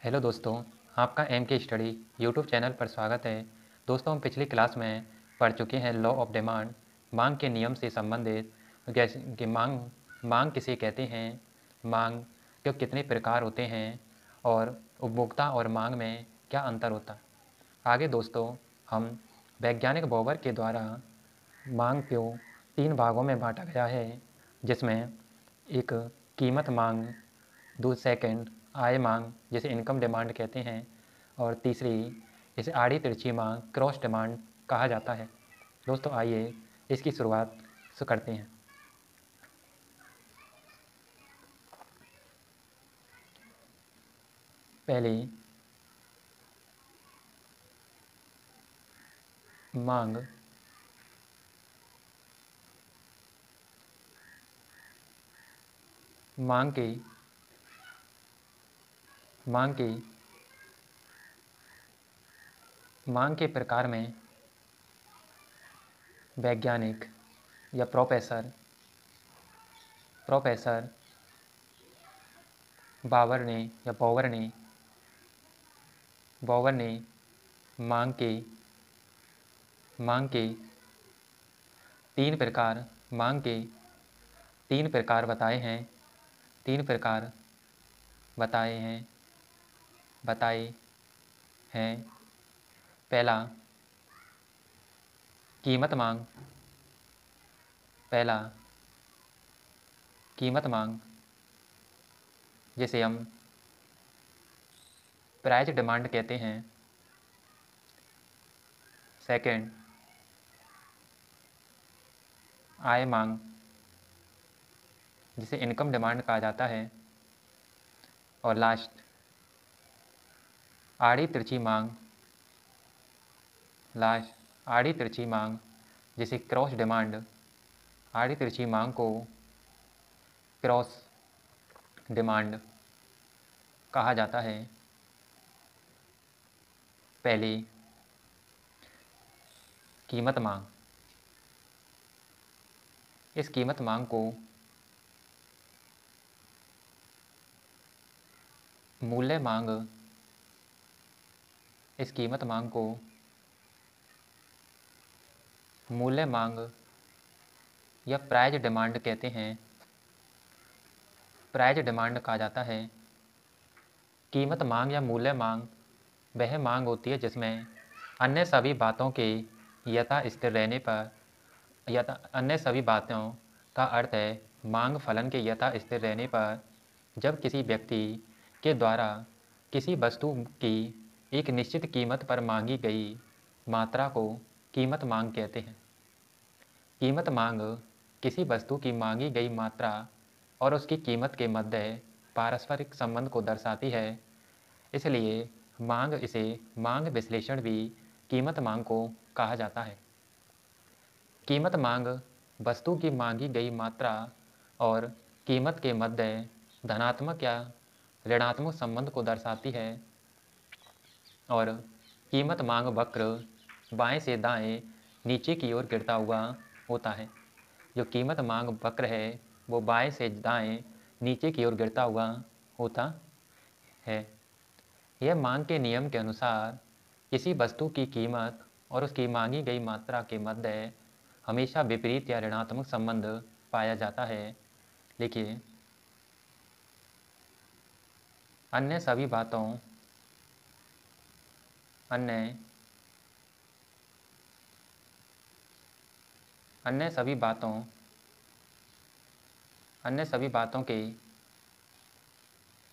Hello दोस्तों, आपका M के स्टडी यूट्यूब चैनल पर स्वागत है। दोस्तों, हम पिछली क्लास में पढ़ चुके हैं लॉ ऑफ डिमांड, मांग के नियम से संबंधित। जैसे कि मांग किसे कहते हैं, मांग के कितने प्रकार होते हैं और उपभोक्ता और मांग में क्या अंतर होता है। आगे दोस्तों, हम वैज्ञानिक बोबर के द्वारा मांग को 3 भागों में बांटा गया है, जिसमें एक कीमत मांग, सेकंड आय मांग जिसे इनकम डिमांड कहते हैं, और तीसरी इसे आड़ी तिरछी मांग क्रॉस डिमांड कहा जाता है। दोस्तों, आइए इसकी शुरुआत करते हैं। पहली मांग मांग की मांग की मांग के प्रकार में वैज्ञानिक या प्रोफेसर बोवर ने मांग के मांग के तीन प्रकार बताए हैं तीन प्रकार बताए हैं बताए हैं पहला कीमत मांग पहला कीमत मांग जिसे हम प्राइस डिमांड कहते हैं। सेकंड आय मांग जिसे इनकम डिमांड कहा जाता है। और लास्ट आड़ी तिरछी मांग जिसे क्रॉस डिमांड आड़ी तिरछी मांग को क्रॉस डिमांड कहा जाता है। पहली कीमत मांग, इस कीमत मांग को मूल्य मांग इस कीमत मांग को मूल्य मांग या प्राइस डिमांड कहते हैं। प्राइस डिमांड कहा जाता है। कीमत मांग या मूल्य मांग वह मांग होती है जिसमें अन्य सभी बातों के यथा स्थिर रहने पर अन्य सभी बातों का अर्थ है मांग फलन के यथा स्थिर रहने पर जब किसी व्यक्ति के द्वारा किसी वस्तु की एक निश्चित कीमत पर मांगी गई मात्रा को कीमत मांग कहते हैं। कीमत मांग किसी वस्तु की मांगी गई मात्रा और उसकी कीमत के मध्य पारस्परिक संबंध को दर्शाती है। इसलिए मांग विश्लेषण भी कीमत मांग को कहा जाता है। कीमत मांग वस्तु की मांगी गई मात्रा और कीमत के मध्य धनात्मक या ऋणात्मक संबंध को दर्शाती है। और कीमत मांग वक्र बाएं से दाएं नीचे की ओर गिरता हुआ होता है। जो कीमत मांग वक्र है वो बाएं से दाएं नीचे की ओर गिरता हुआ होता है। यह मांग के नियम के अनुसार किसी वस्तु की कीमत और उसकी मांगी गई मात्रा के मध्य हमेशा विपरीत या ऋणात्मक संबंध पाया जाता है। लिखिए, अन्य सभी बातों अन्य अन्य सभी बातों अन्य सभी बातों के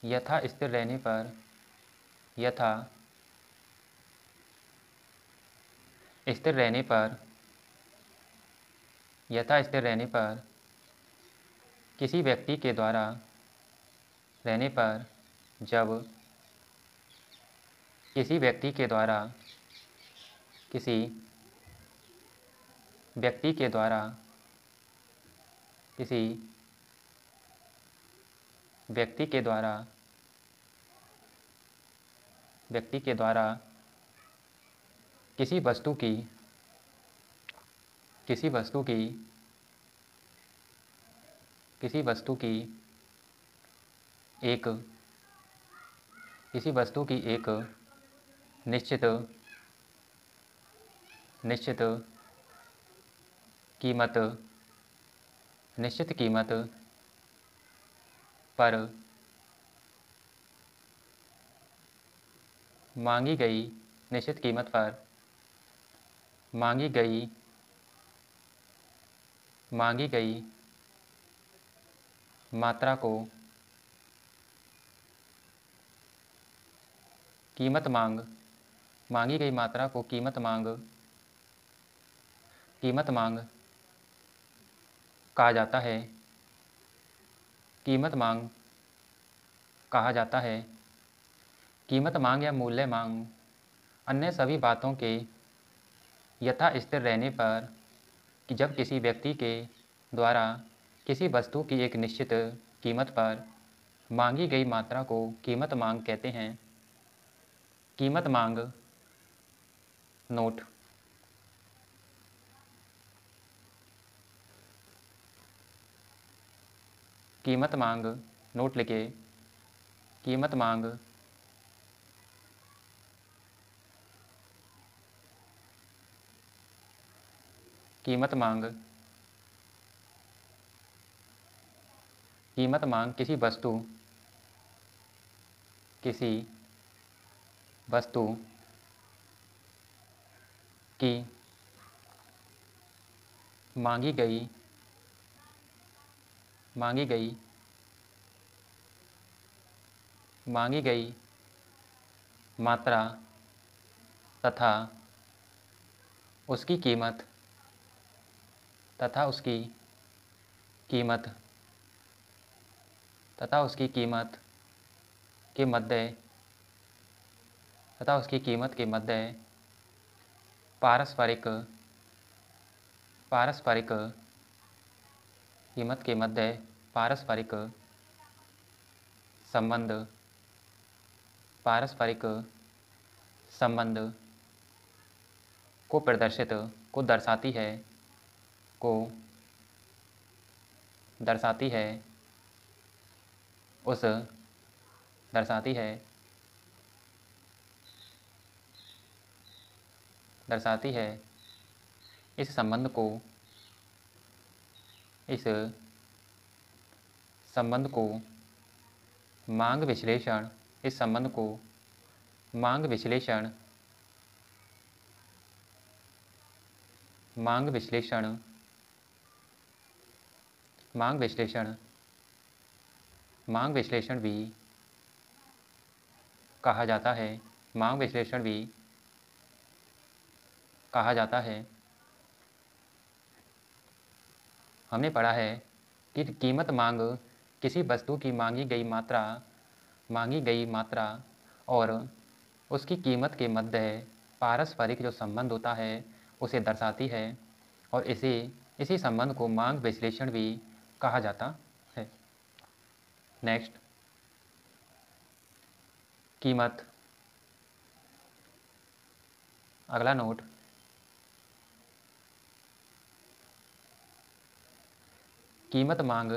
यथा स्थिर रहने पर यथा स्थिर रहने पर यथा स्थिर रहने पर किसी व्यक्ति के द्वारा रहने पर जब किसी व्यक्ति के द्वारा किसी व्यक्ति के द्वारा किसी व्यक्ति के द्वारा व्यक्ति के द्वारा किसी वस्तु की किसी वस्तु की किसी वस्तु की एक किसी वस्तु की एक निश्चित कीमत पर मांगी गई मात्रा को कीमत मांग कहा जाता है। कीमत मांग या मूल्य मांग अन्य सभी बातों के यथा स्थिर रहने पर कि जब किसी व्यक्ति के द्वारा किसी वस्तु की एक निश्चित कीमत पर मांगी गई मात्रा को कीमत मांग कहते हैं। कीमत मांग नोट। कीमत मांग नोट लिखे। कीमत मांग किसी वस्तु की मांगी गई मात्रा तथा उसकी कीमत के मध्य पारस्परिक संबंध को दर्शाती है। इस संबंध को मांग विश्लेषण भी कहा जाता है। हमने पढ़ा है कि कीमत मांग किसी वस्तु की मांगी गई मात्रा और उसकी कीमत के मध्य पारस्परिक जो संबंध होता है उसे दर्शाती है और इसी संबंध को मांग विश्लेषण भी कहा जाता है। नेक्स्ट, कीमत। अगला नोट, कीमत मांग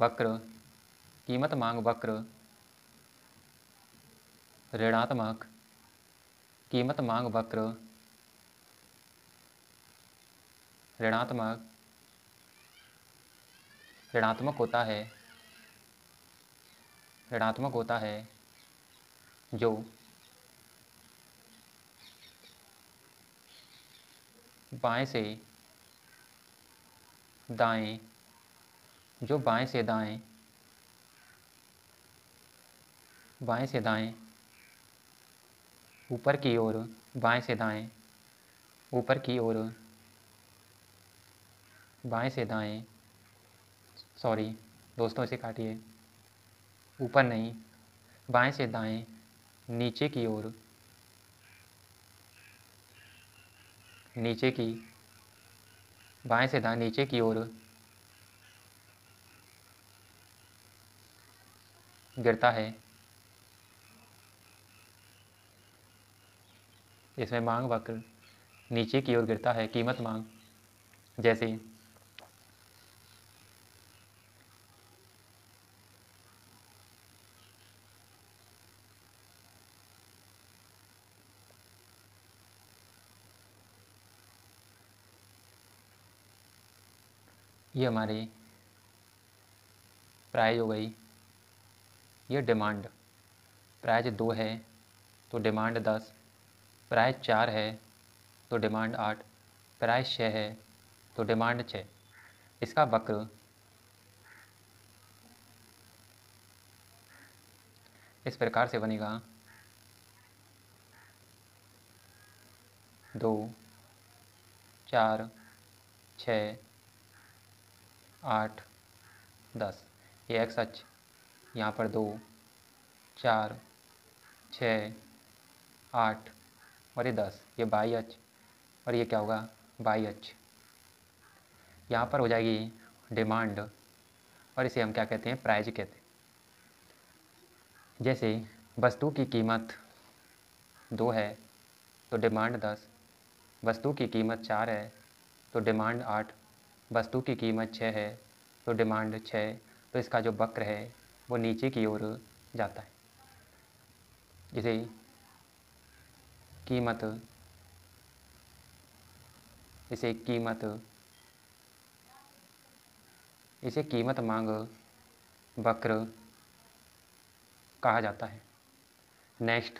वक्र ऋणात्मक ऋणात्मक होता है जो बाएं से दाएं ऊपर की ओर बाएं से दाएं सॉरी दोस्तों, इसे काटिए। ऊपर नहीं, बाएं से दाएं नीचे की ओर बाएं से दाएं नीचे की ओर गिरता है। इसमें मांग वक्र नीचे की ओर गिरता है। कीमत मांग जैसे ये हमारी प्राइस हो गई, ये डिमांड। प्राइस 2 है तो डिमांड 10, प्राइस 4 है तो डिमांड 8, प्राइस 6 है तो डिमांड 6। इसका वक्र इस प्रकार से बनेगा 2, 4, 6, 8, 10। ये एक्स अक्ष, यहाँ पर 2, 4, 6, 8 और ये 10, ये वाई अक्ष, और ये क्या होगा, वाई अक्ष। यहाँ पर हो जाएगी डिमांड, और इसे हम क्या कहते हैं, प्राइस कहते हैं। जैसे वस्तु की कीमत 2 है तो डिमांड 10, वस्तु की कीमत 4 है तो डिमांड 8, वस्तु की कीमत 6 है तो डिमांड 6। तो इसका जो वक्र है वो नीचे की ओर जाता है। जैसे कीमत, इसे कीमत मांग वक्र कहा जाता है। नेक्स्ट,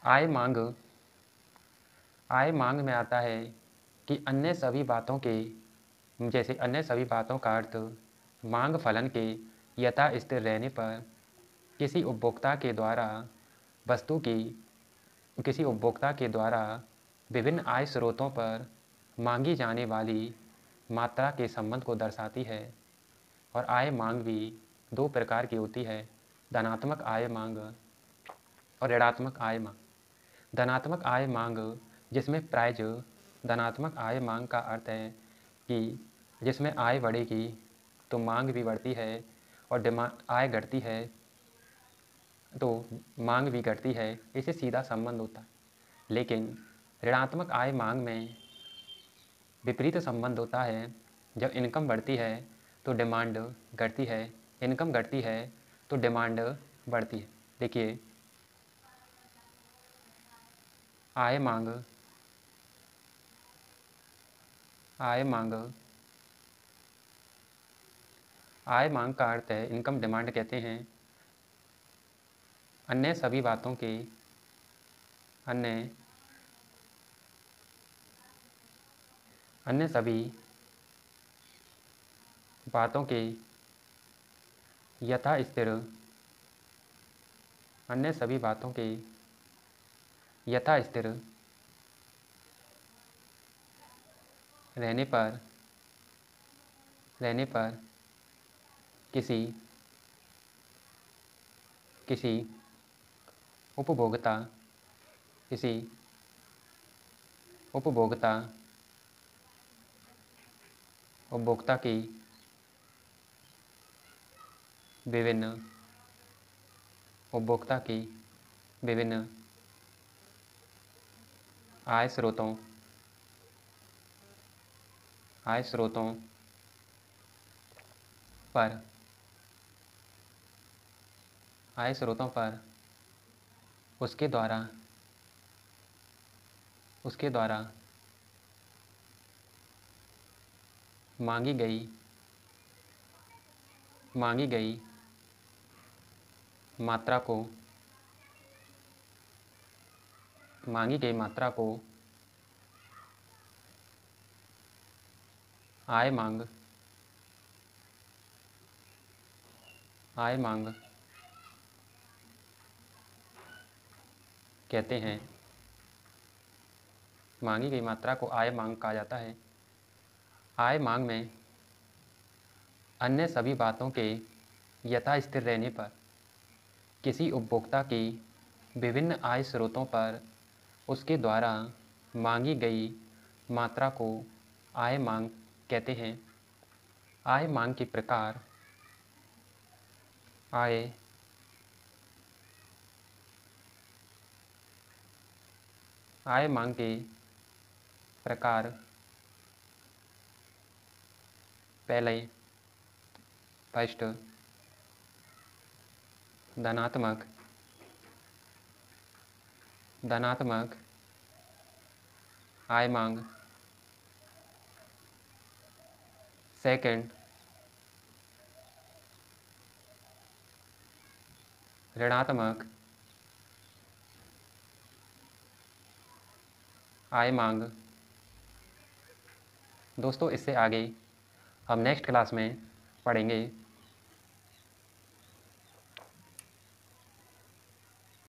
आय मांग। आय मांग में आता है कि अन्य सभी बातों के, जैसे अन्य सभी बातों का अर्थ मांग फलन के यथा स्थिर रहने पर किसी उपभोक्ता के द्वारा वस्तु की, किसी उपभोक्ता के द्वारा विभिन्न आय स्रोतों पर मांगी जाने वाली मात्रा के संबंध को दर्शाती है। और आय मांग भी 2 प्रकार की होती है, धनात्मक आय मांग और ऋणात्मक आय मांग। धनात्मक आय मांग जिसमें प्राइज, धनात्मक आय मांग का अर्थ है कि जिसमें आय बढ़ेगी तो मांग भी बढ़ती है, और आय घटती है तो मांग भी घटती है, इससे सीधा संबंध होता है। लेकिन ऋणात्मक आय मांग में विपरीत संबंध होता है। जब इनकम बढ़ती है तो डिमांड घटती है, इनकम घटती है तो डिमांड बढ़ती है। देखिए, आय मांग, आय मांग, आय मांग का अर्थ है, इनकम डिमांड कहते हैं, अन्य सभी बातों के, अन्य सभी बातों के यथा स्थिर, अन्य सभी बातों के यथा स्थिर रहने पर किसी उपभोक्ता, किसी उपभोक्ता उपभोक्ता की विभिन्न, उपभोक्ता की विभिन्न आय स्रोतों पर, आय स्रोतों पर उसके द्वारा मांगी गई मात्रा को आय मांग कहते हैं। मांगी गई मात्रा को आय मांग कहा जाता है। आय मांग में अन्य सभी बातों के यथा स्थिर रहने पर किसी उपभोक्ता की विभिन्न आय स्रोतों पर उसके द्वारा मांगी गई मात्रा को आय मांग कहते हैं। आय मांग के प्रकार, आय मांग के प्रकार पहले फर्स्ट धनात्मक आय मांग, सेकंड ऋणात्मक आय मांग। दोस्तों इससे आगे हम नेक्स्ट क्लास में पढ़ेंगे